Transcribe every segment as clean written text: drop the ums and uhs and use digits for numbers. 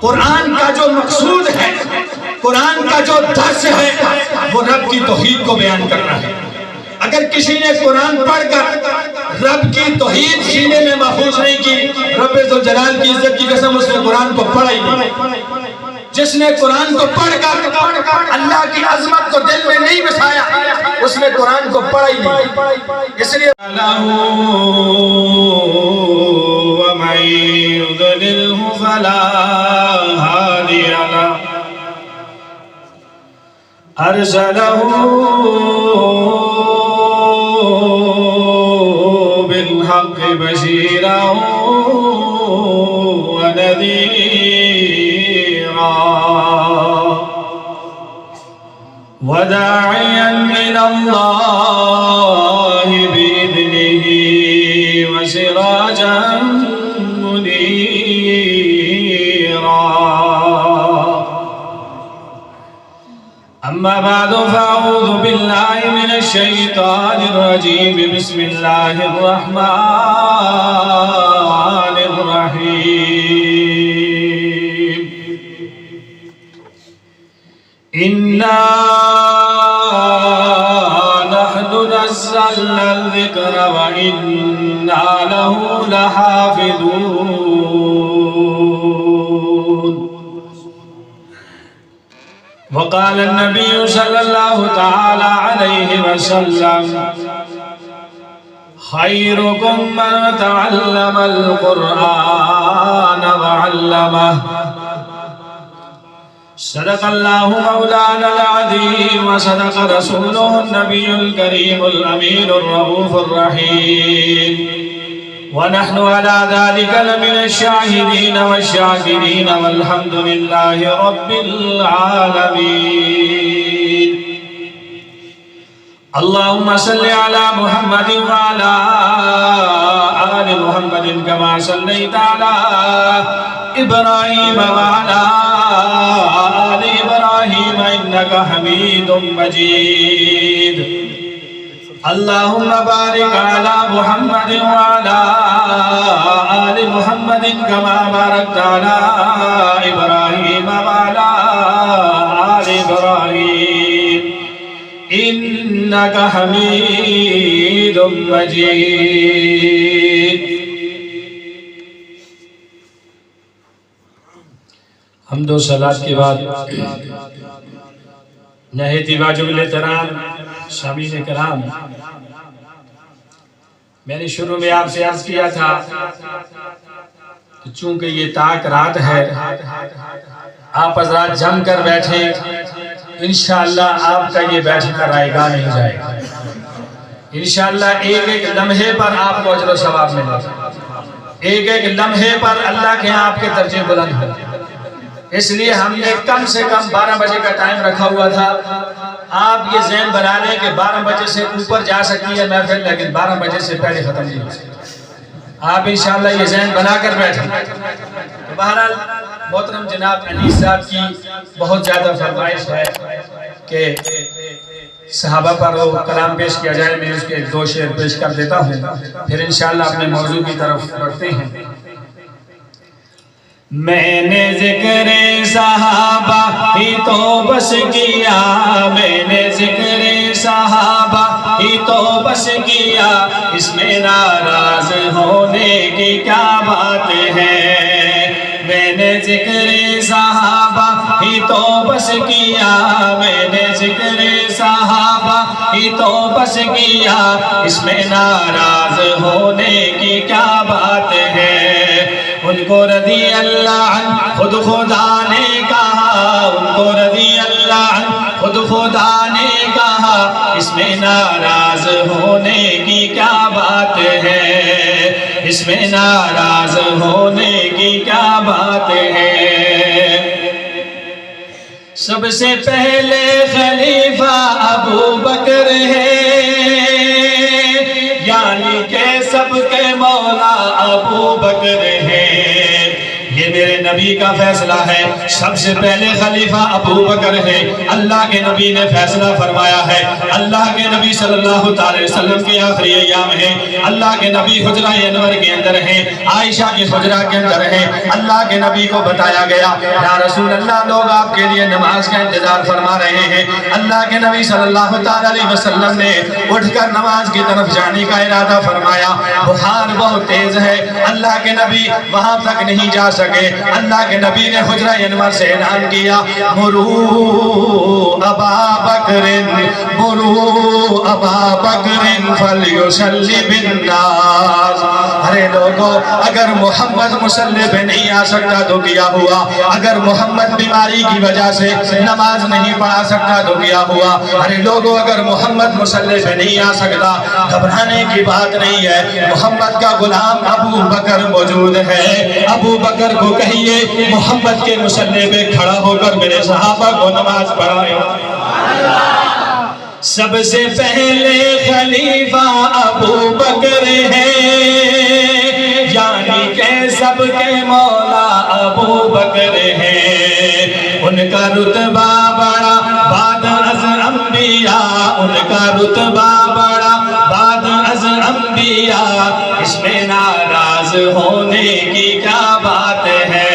قرآن کا جو مقصود ہے، قرآن کا جو درس ہے، وہ رب کی توحید کو بیان کرنا ہے۔ اگر کسی نے قرآن پڑھ کر رب کی توحید سینے میں محفوظ نہیں کی، رب ذوالجلال کی عزت کی قسم اس نے قرآن کو پڑھا ہی نہیں۔ جس نے قرآن کو پڑھ کر اللہ کی عظمت کو دل میں نہیں بسایا، اس نے قرآن کو پڑھا ہی نہیں۔ اس لیے وَمَن يُضْلِلْهُ فَلَا هَادِيَ لَهُ أَرْسَلَهُ بِالْحَقِّ بَشِيرًا وَنَذِيرًا وَدَاعِيًا إِلَى اللَّهِ بِإِذْنِهِ وَسِرَاجًا مُنِيرًا أما بعد فأعوذ بالله من الشيطان الرجيم بسم الله الرحمن الرحيم إنا نحن نزلنا الذكر وإنا له لحافظون وقال النبي صلى الله تعالى عليه وسلم خيركم من تعلم القرآن وعلمه صدق الله مولانا العظيم وصدق رسوله النبي الكريم الأمين الرؤوف الرحيم ونحن على ذلك لمن الشاهدين والشاكرين والحمد لله رب العالمين اللهم صل على محمد وعلى آل محمد كما صليت على إبراهيم وعلى آل إبراهيم إنك حميد مجيد اللهم بارك على محمد وعلى آل محمد كما باركت على إبراهيم وعلى آل إبراهيم إنك حميد مجيد حمد و صلاة کے بعد نہایت واجب الاحترام سامعین کرام، میں نے شروع میں آپ سے عرض کیا تھا کہ چونکہ یہ تاک رات ہے، آپ حضرات جم کر بیٹھیں، انشاءاللہ آپ کا یہ بیٹھنا رائے گاہ نہیں جائے گا۔ انشاءاللہ ایک ایک لمحے پر آپ کو اجر و ثواب ملے گا، ایک ایک لمحے پر اللہ کے آپ کے درجے بلند ہوں۔ اس لیے ہم نے کم سے کم 12 بجے کا ٹائم رکھا ہوا تھا۔ آپ یہ ذہن بنا لیں کہ 12 بجے سے اوپر جا سکتی ہے محفل، لیکن 12 بجے سے پہلے ختم نہیں ہو سکتی۔ آپ انشاءاللہ یہ ذہن بنا کر بیٹھیں۔ بہرحال محترم جناب انیس صاحب کی بہت زیادہ فرمائش ہے کہ صحابہ پر وہ کلام پیش کیا جائے، میں اس کے 2 شعر پیش کر دیتا ہوں، پھر انشاءاللہ اپنے موضوع کی طرف بڑھتے ہیں۔ میں نے ذکر صحابہ ہی تو بس کیا، میں نے ذکر صحابہ ہی تو بس کیا، اس میں ناراض ہونے کی کیا بات ہے۔ میں نے ذکر صحابہ ہی تو بس کیا، میں نے ذکر صحابہ ہی تو بس کیا، اس میں ناراض ہونے کی کیا بات ہے۔ ان کو رضی اللہ عنہ خود خدا نے کہا، ان کو رضی اللہ عنہ خود خدا نے کہا، اس میں ناراض ہونے کی کیا بات ہے، اس میں ناراض ہونے کی کیا بات ہے۔ سب سے پہلے خلیفہ ابو بکر ہے، یعنی کہ سب کے مولا ابو بکر ہے۔ یہ میرے نبی کا فیصلہ ہے، سب سے پہلے خلیفہ ابو بکر ہے۔ اللہ کے نبی نے فیصلہ فرمایا ہے، اللہ کے نبی صلی اللہ علیہ وسلم کے آخری ایام ہے، اللہ کے نبی حجرہ انور کے اندر ہیں، عائشہ کے حجرہ کے اندر ہیں۔ اللہ کے نبی کو بتایا گیا یا رسول اللہ لوگ آپ کے لیے نماز کا انتظار فرما رہے ہیں۔ اللہ کے نبی صلی اللہ علیہ وسلم نے اٹھ کر نماز کی طرف جانے کا ارادہ فرمایا، بخار بہت تیز ہے، اللہ کے نبی وہاں تک نہیں جا سکے۔ اللہ کے نبی نے حجرہ انور سے اعلان کیا، مرو ابا بکر فلیصلی بالناس۔ ارے لوگوں، اگر محمد مصلی پہ نہیں آ سکتا تو کیا ہوا؟ اگر محمد بیماری کی وجہ سے نماز نہیں پڑھا سکتا تو کیا ہوا؟ ارے لوگوں، اگر محمد مصلی پہ نہیں آ سکتا، گھبرانے کی بات نہیں ہے، محمد کا غلام ابو بکر موجود ہے۔ ابو بکر کو کہیے محمد کے مصلی پہ کھڑا ہو کر میرے صحابہ کو نماز پڑھائے۔ سب سے پہلے خلیفہ ابو بکر ہے، یعنی کہ سب کے مولا ابو بکر ہے۔ ان کا رتبہ بڑا بعد از انبیاء، ان کا رتبہ بڑا بعد از انبیاء، اس میں ناراض ہونے کی کیا بات ہے؟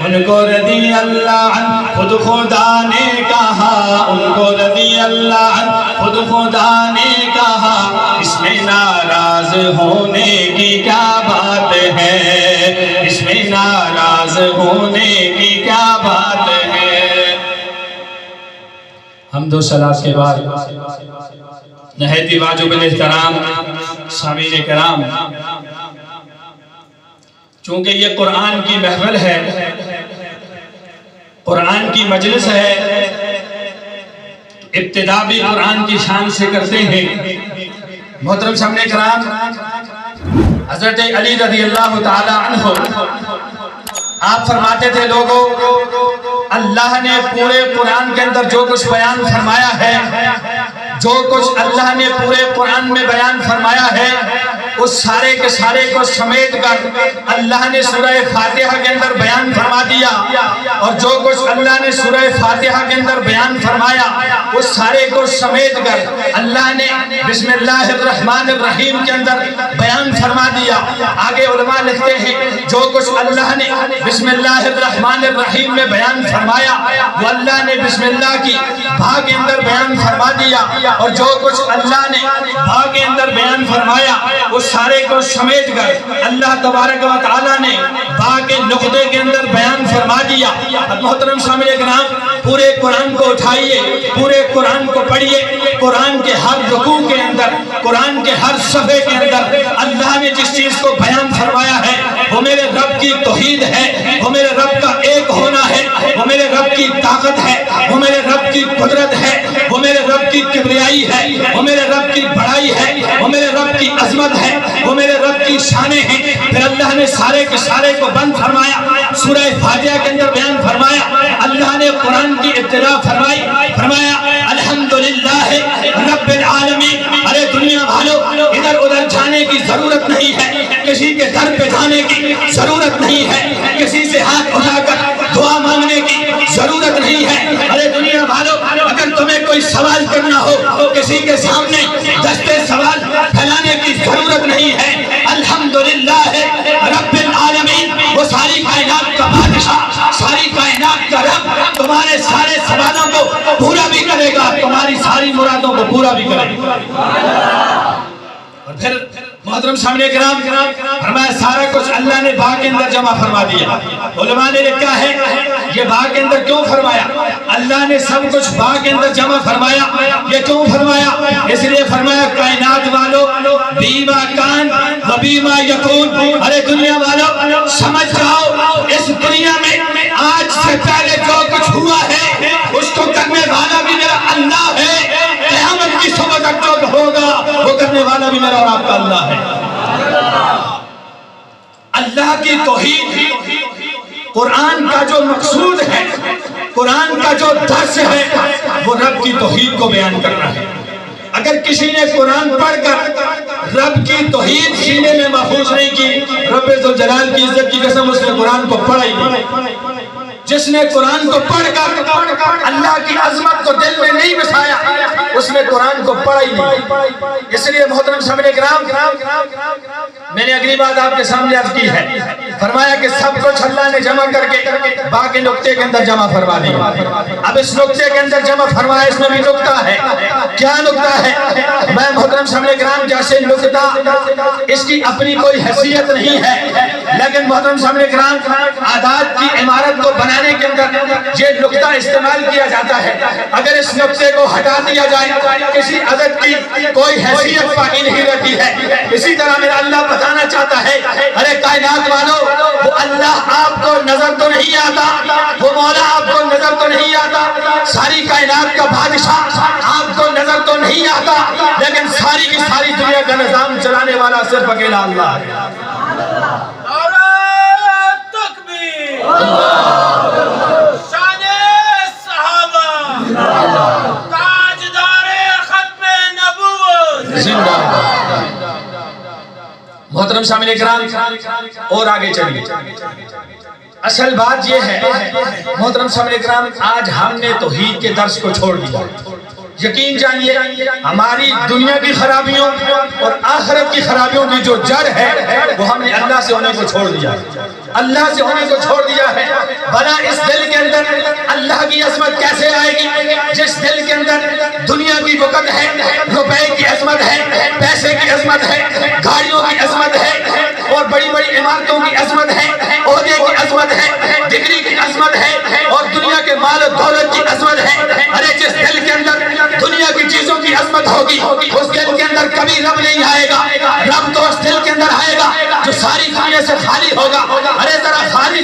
ان کو رضی اللہ عنہ خود خدا نے کہا، ان کو رضی اللہ عنہ خود خدا نے کہا، اس میں ناراض ہونے کی کیا بات ہے؟ اس میں ناراض ہونے کی کیا بات ہے؟ حمد و صلاۃ کے بعد نہایت واجب الاحترام سامعین کرام، چونکہ یہ قرآن کی محفل ہے، قرآن کی مجلس ہے، ابتدا بھی قرآن کی شان سے کرتے ہیں۔ محترم سامعین کرام، حضرت علی رضی اللہ تعالی عنہ آپ فرماتے تھے، لوگوں، اللہ نے پورے قرآن کے اندر جو کچھ بیان فرمایا ہے، جو کچھ اللہ نے پورے قرآن میں بیان فرمایا ہے، اس سارے کے سارے کو سمیٹ کر اللہ نے سورہ فاتحہ کے اندر بیان فرما دیا، اور جو کچھ اللہ نے سورہ فاتحہ کے اندر بیان فرمایا اس سارے کو سمیٹ کر اللہ نے بسم اللہ الرحمن الرحیم کے اندر بیان فرما دیا۔ آگے علماء لکھتے ہیں، جو کچھ اللہ نے بسم اللہ الرحمن الرحیم میں بیان فرمایا وہ اللہ نے بسم اللہ کی بھا کے اندر بیان فرما دیا، اور جو کچھ اللہ نے بھا کے اندر بیان فرمایا اس سارے کو سمیٹ کر اللہ تبارک و تعالیٰ نے با کے نقطے کے اندر بیان فرما دیا۔ محترم سامعین کرام، پورے قرآن کو اٹھائیے، پورے قرآن کو پڑھیے، قرآن کے ہر رکوع کے اندر، قرآن کے ہر صفحے کے اندر اللہ نے جس چیز کو بیان فرمایا ہے وہ میرے رب کی توحید ہے، وہ میرے رب کا ایک ہونا ہے، وہ میرے رب کی طاقت ہے، وہ میرے رب کی قدرت ہے، وہ میرے رب کی کبریائی ہے، وہ میرے رب کی بڑائی ہے، وہ میرے رب کی عظمت ہے، وہ میرے رب کی شانیں ہیں۔ پھر اللہ نے سارے کے سارے کو بند فرمایا، سورہ فاتحہ کے اندر بیان فرمایا، اللہ نے قرآن کی ابتدا فرمایا الحمدللہ رب العالمین۔ ارے دنیا والو، ادھر ادھر جانے کی ضرورت نہیں ہے، کسی کے در پہ جانے کی ضرورت نہیں ہے، کسی سے ہاتھ اٹھا کر دعا مانگنے کی ضرورت نہیں ہے۔ ارے دنیا والو، اگر تمہیں کوئی سوال کرنا ہو کسی کے سامنے دستے سوال پھیلانے کی ضرورت نہیں ہے۔ الحمدللہ رب العالمین، وہ ساری کائنات کا بادشاہ، ساری کائنات کا رب تمہارے سارے سوالوں کو پورا بھی کرے گا، تمہاری ساری مرادوں کو پورا بھی کرے گا۔ اور پھر محترم سامعین کرام، فرمایا سارا کچھ اللہ نے باغ کے اندر جمع فرما دیا۔ علماء نے لکھا ہے یہ باغ کے اندر کیوں فرمایا؟ اللہ نے سب کچھ باغ کے اندر جمع فرمایا، یہ کیوں فرمایا؟ اس لیے فرمایا کائنات والو بیما کان و بیما یکون۔ ارے دنیا والو سمجھ جاؤ، اس دنیا میں آج سے پہلے جو کچھ ہوا ہے اس کو کرنے والا بھی میرا اللہ ہے، قیامت کی صبح تک جو ہوگا وہ کرنے والا بھی میرا اور آپ کا اللہ ہے۔ اللہ کی توحید، قرآن کا جو مقصود ہے، قرآن کا جو درس ہے وہ رب کی توحید کو بیان کرنا ہے۔ اگر کسی نے قرآن پڑھ کر رب کی توحید سینے میں محفوظ نہیں کی، رب ذوالجلال کی عزت کی قسم اس نے قرآن کو پڑھا ہی نہیں۔ جس نے قرآن کو پڑھ کر اللہ کی عظمت کو دل میں نہیں بسایا، اس نے قرآن کو پڑھا ہی نہیں۔ اس لیے محترم سامعین کرام، میں نے اگلی بات آپ کے سامنے عرض کی ہے، فرمایا کہ سب کچھ اللہ نے جمع کر کے باقی نقطے کے اندر جمع فرما دیا۔ اب اس نقطے کے اندر جمع فرمایا، اس میں بھی نقطہ ہے۔ کیا نقطہ ہے؟ میں محترم سامعین کرام، جیسے نقطہ اس کی اپنی کوئی حیثیت نہیں ہے، لیکن محترم سامعین کرام، عادات کی عمارت کو بنانے کے اندر یہ نقطہ استعمال کیا جاتا ہے۔ اگر اس نقطے کو ہٹا دیا جائے، کسی عدد کی کوئی حیثیت باقی نہیں رہتی ہے۔ اسی طرح میرا اللہ بتانا چاہتا ہے، ارے کائنات والو، وہ اللہ آپ کو نظر تو نہیں آتا، وہ مولا آپ کو نظر تو نہیں آتا، ساری کائنات کا بادشاہ آپ کو نظر تو نہیں آتا، لیکن ساری کی ساری دنیا کا نظام چلانے والا صرف اکیلا اللہ ہے۔ شان صحابہ، تاجدار ختم نبوت، زندہ محترم سامعین کرام، اور آگے چلیے۔ اصل بات یہ ہے محترم سامعین کرام، آج ہم نے توحید کے درس کو چھوڑ دیا۔ یقین جانیے، ہماری دنیا کی خرابیوں اور آخرت کی خرابیوں کی جو جڑ ہے، وہ ہم نے اللہ سے ہونے کو چھوڑ دیا، اللہ سے ہونے کو چھوڑ دیا ہے۔ بنا اس دل کے اندر اللہ کی عظمت کیسے آئے گی؟ جس دل کے اندر دنیا کی وقت ہے، روپے کی عظمت ہے، پیسے کی عظمت ہے، گاڑیوں کی عظمت ہے، اور بڑی بڑی عمارتوں کی عظمت ہے، عہدے کی عظمت ہے، ڈگری کی عظمت ہے، اور دنیا کے مال و دولت کی عظمت ہے۔ ارے جس دل کے اندر دنیا کی چیزوں کی عظمت ہوگی، اس دل کے اندر کبھی رب نہیں آئے گا۔ رب تو اس دل کے اندر آئے گا جو ساری دنیا سے خالی ہوگا۔ ارے ذرا ساری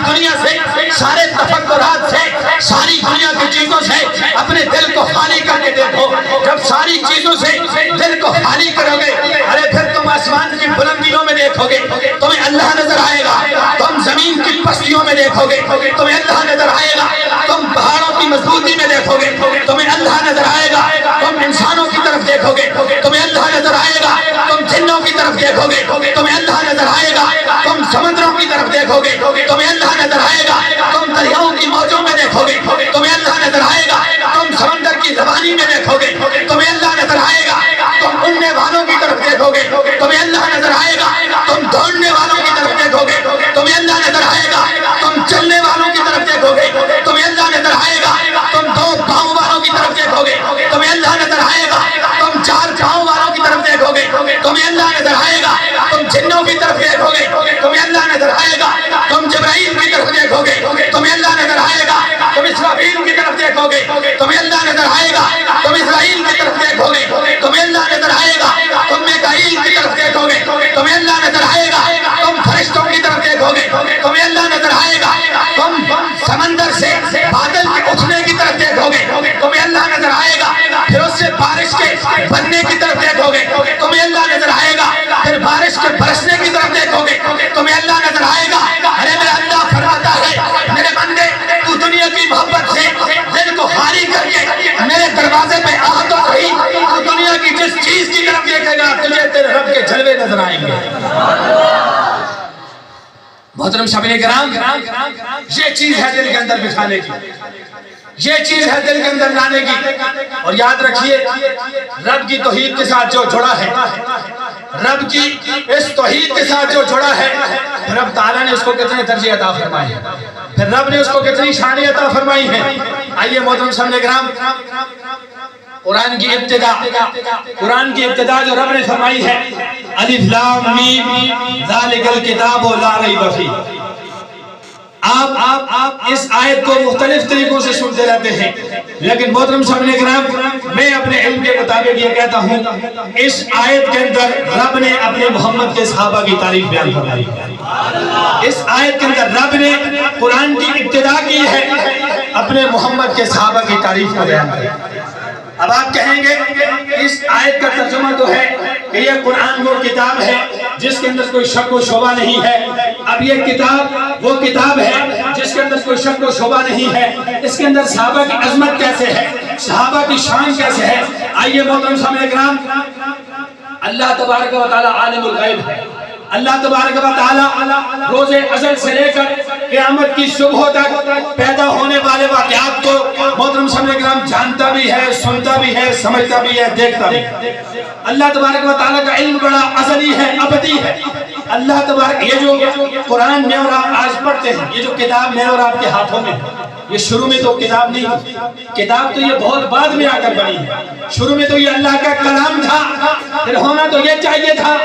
دنیا سے، سارے تفکرات سے، ساری دنیا کی چیزوں سے اپنے دل کو خالی کر کے دیکھو۔ جب ساری چیزوں سے دل کو خالی کرو گے، ارے پھر تم آسمان کی بلندیوں میں دیکھو گے، تمہیں اللہ نظر آئے گا۔ تم زمین کی پستیوں میں دیکھو گے، تمہیں اللہ نظر آئے گا۔ تم پہاڑوں کی مضبوطی میں دیکھو گے، تمہیں اللہ نظر آئے گا۔ تم انسانوں کی طرف دیکھو گے، تمہیں اللہ نظر آئے گا۔ تم جنوں کی طرف دیکھو گے، تمہیں اللہ نظر آئے گا۔ تم سمندروں کی طرف دیکھو گے، تمہیں اللہ نظر آئے گا۔ تم دریاؤں کی موجوں میں دیکھو گے، تمہیں اللہ نظر آئے گا۔ تم سمندر کی زبانی میں دیکھو گے، تمہیں اللہ نظر آئے گا۔ تم اڑنے والوں کی طرف دیکھو گے، تمہیں اللہ نظر آئے گا۔ تم دوڑنے والوں کی طرف دیکھو گے، تمہیں اللہ نظر آئے گا۔ تم چلنے والوں کی طرف دیکھو گے، تمہیں اللہ نظر آئے گا۔ تم دو پاؤں والوں کی طرف دیکھو گے، تمہیں اللہ نظر آئے گا۔ تم چار پاؤں والوں کی طرف دیکھو گے، تمہیں اللہ نظر آئے گا۔ تم جنوں کی طرف دیکھو گے، تمہیں اللہ نظر آئے گا۔ تم جبرائیل کی طرف دیکھو گے، تمہیں اللہ نظر آئے گا۔ تم اسرافیل کی طرف دیکھو گے، تمہیں اللہ نظر آئے گا۔ تم اسرائیل کی طرف دیکھو گے، تمہیں اللہ نظر آئے گا۔ تم میکائیل کی طرف دیکھو گے، تمہیں اللہ نظر آئے گا۔ تم فرشتوں کی طرف دیکھو گے، تمہیں اللہ نظر آئے گا۔ تم سمندر سے بادل کے اٹھنے کی طرف دیکھو گے، تمہیں اللہ نظر آئے گا۔ پھر اس سے بارش کے بننے کی طرف دیکھو گے، تمہیں اللہ نظر آئے گا۔ پھر بارش کے برسنے کی طرف دیکھو گے، تمہیں اللہ نظر آئے گا۔ ارے میرا اللہ فرماتا ہے، میرے بندے تو دنیا کی محبت سے دل کو خالی کر کے میرے دروازے پہ آ تو صحیح۔ تو دنیا کی جس چیز کی طرف دیکھے گا، تجھے تیرے رب کے جلوے نظر آئیں گے۔ محترم سامعین کرام، یہ چیز ہے دل کے اندر بٹھانے کی، یہ چیز ہے دل کے اندر لانے کی۔ اور یاد رکھیے، رب کی توحید کے ساتھ جو جڑا ہے، رب کی اس توحید کے ساتھ جو جڑا ہے، رب تعالیٰ نے اس کو کتنے درجے عطا فرمائے ہیں، پھر رب نے اس کو کتنی شان عطا فرمائی ہے۔ آئیے محترم سامعین کرام، قرآن کی ابتدا جو رب نے فرمائی ہے، الف لام میم ذالک الکتاب لا ریب فیہ۔ آپ اس آیت کو مختلف طریقوں سے سنتے رہتے ہیں، لیکن محترم سامعین کرام، میں اپنے علم کے مطابق یہ کہتا ہوں، اس آیت کے اندر رب نے اپنے محمد کے صحابہ کی تعریف بیان فرمائی ہے۔ اس آیت کے اندر رب نے قرآن کی ابتدا کی ہے، اپنے محمد کے صحابہ کی تعریف کا بیان کیا۔ اب آپ کہیں گے اس آیت کا ترجمہ تو ہے کہ یہ قرآن وہ کتاب ہے جس کے اندر کوئی شک و شبہ نہیں ہے۔ اب یہ کتاب وہ کتاب ہے جس کے اندر کوئی شک و شبہ نہیں ہے، اس کے اندر صحابہ کی عظمت کیسے ہے، صحابہ کی شان کیسے ہے۔ آئیے محترم سامعین کرام، اللہ تبارک و تعالی عالم الغیب ہے. اللہ تبارک و تعالی روز ازل سے لے کر قیامت کی صبح تک پیدا ہونے والے واقعات کو محترم سامعین کرام جانتا بھی ہے، سنتا بھی ہے، سمجھتا بھی ہے، دیکھتا بھی ہے. اللہ تبارک و تعالی کا علم بڑا ازلی ہے، ابدی ہے. اللہ تبارک، یہ جو قرآن میں اور آپ آج پڑھتے ہیں، یہ جو کتاب میں اور آپ کے ہاتھوں میں، یہ شروع میں تو کتاب نہیں تھی. کتاب تو یہ بہت بعد میں آ کر بنی ہے. شروع میں تو یہ اللہ کا کلام تھا. پھر ہونا تو یہ چاہیے تھا،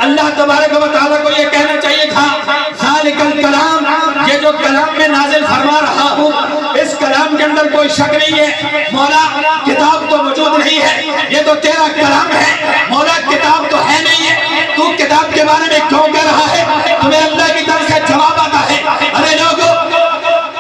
اللہ تبارک و تعالیٰ کو یہ کہنا چاہیے تھا ذالک الکلام، یہ جو کلام میں نازل فرما رہا ہوں اس کلام کے اندر کوئی شک نہیں ہے. مولا کتاب تو موجود نہیں ہے، یہ تو تیرا کلام ہے. مولا کتاب تو ہے نہیں ہے، تو کتاب کے بارے میں کیوں کہہ رہا ہے؟ تمہیں اللہ کی طرف سے جواب آتا ہے. ارے لوگوں،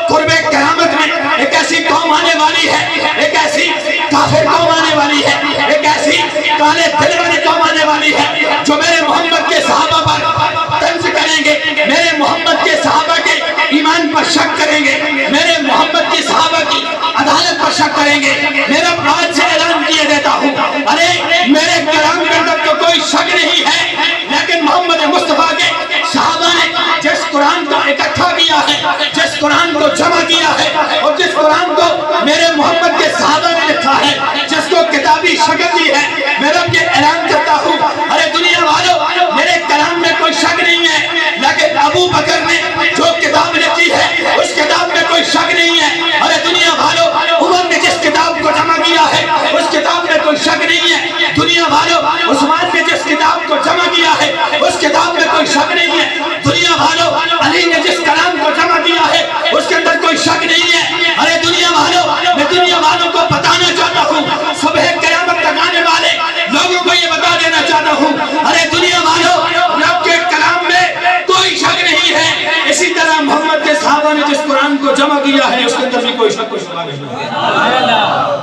قرب قیامت میں ایک ایسی قوم آنے والی ہے، ایک ایسی کافر قوم آنے والی ہے، ایک ایسی کالے دل والی قوم آنے والی ہے جو میرے محمد کے صحابہ پر طنز کریں گے، میرے محمد کے صحابہ کے ایمان پر شک کریں گے، میرے محمد کے صحابہ کی عدالت پر شک کریں گے. میرا آج سے اعلان کیے دیتا ہوں، ارے میرے کلام کے اندر تو کوئی شک نہیں ہے، لیکن محمد مصطفیٰ کے صحابہ نے جس قرآن کو اکٹھا کیا ہے، جس قرآن کو جمع کیا ہے، اور جس قرآن کو میرے محمد کے صحابہ نے لکھا ہے، جس کو کتابی شکل دی ہے، میں رب یہ اعلان کرتا ہوں، ارے دنیا والوں، میرے کلام میں کوئی شک نہیں ہے، لیکن ابو بکر نے جو کتاب لکھی ہے اس کتاب میں کوئی شک نہیں ہے. ارے دنیا والوں، عمر نے جس کتاب کو جمع کیا ہے اس کتاب میں کوئی شک نہیں ہے. دنیا والوں، عثمان نے جس کتاب کو جمع کیا ہے اس کتاب میں کوئی شک نہیں ہے. دنیا والوں، علی نے جس کلام کو جمع کیا ہے اس کے اندر کوئی شک نہیں ہے. ارے دنیا والوں، میں دنیا والوں کو بتانا چاہتا ہوں، صبح قیامت تک آنے والے لوگوں کو یہ بتا دینا چاہتا ہوں، ارے دنیا والوں، رب کے کلام میں کوئی شک نہیں ہے. اسی طرح محمد کے صحابہ نے جس قرآن کو جمع کیا ہے اس کے اندر بھی کوئی شک و شبہ نہیں ہے.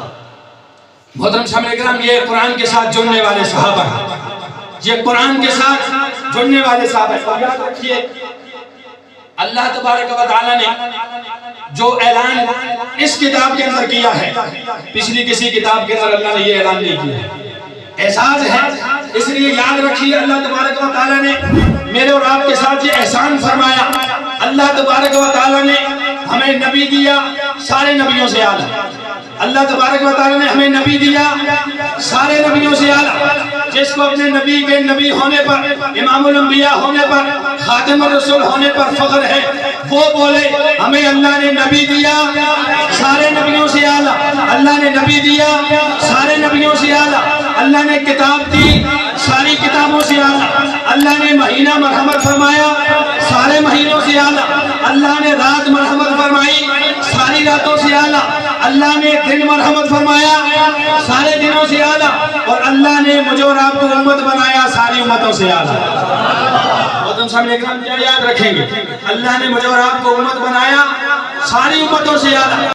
محترم سامعین کرام، یہ قرآن کے ساتھ جڑنے والے صحابہ ہیں، یہ قرآن کے ساتھ جڑنے والے صحابہ ہیں. یاد رکھیے، اللہ تبارک و تعالیٰ نے جو اعلان اس کتاب کے اندر کیا ہے، پچھلی کسی کتاب کے اندر اللہ نے یہ اعلان نہیں کیا. احساس ہے، اس لیے یاد رکھیے اللہ تبارک و تعالیٰ نے میرے اور آپ کے ساتھ یہ احسان فرمایا. اللہ تبارک و تعالیٰ نے ہمیں نبی دیا سارے نبیوں سے اعلیٰ. اللہ تبارک و تعالیٰ نے ہمیں نبی دیا سارے نبیوں سے اعلیٰ. جس کو اپنے نبی کے نبی ہونے پر، امام الانبیاء ہونے پر، خاتم الرسول ہونے پر فخر ہے، وہ بولے ہمیں اللہ نے نبی دیا سارے نبیوں سے اعلیٰ. اللہ نے نبی دیا سارے نبیوں سے اعلیٰ. اللہ نے کتاب دی ساری کتابوں سے اعلیٰ. اللہ نے مہینہ مرحمت فرمایا سارے مہینوں سے اعلیٰ. اللہ نے رات مرحمت فرمائی ساری راتوں سے اعلیٰ. اللہ نے دن مرحمت فرمایا سارے دنوں سے اعلیٰ. اور اللہ نے مجھے اور آپ کو امت بنایا ساری امتوں سے اعلیٰ. محترم سامعین کرام، کیا یاد رکھیں گے؟ اللہ نے مجھے اور آپ کو امت بنایا ساری امتوں سے اعلیٰ.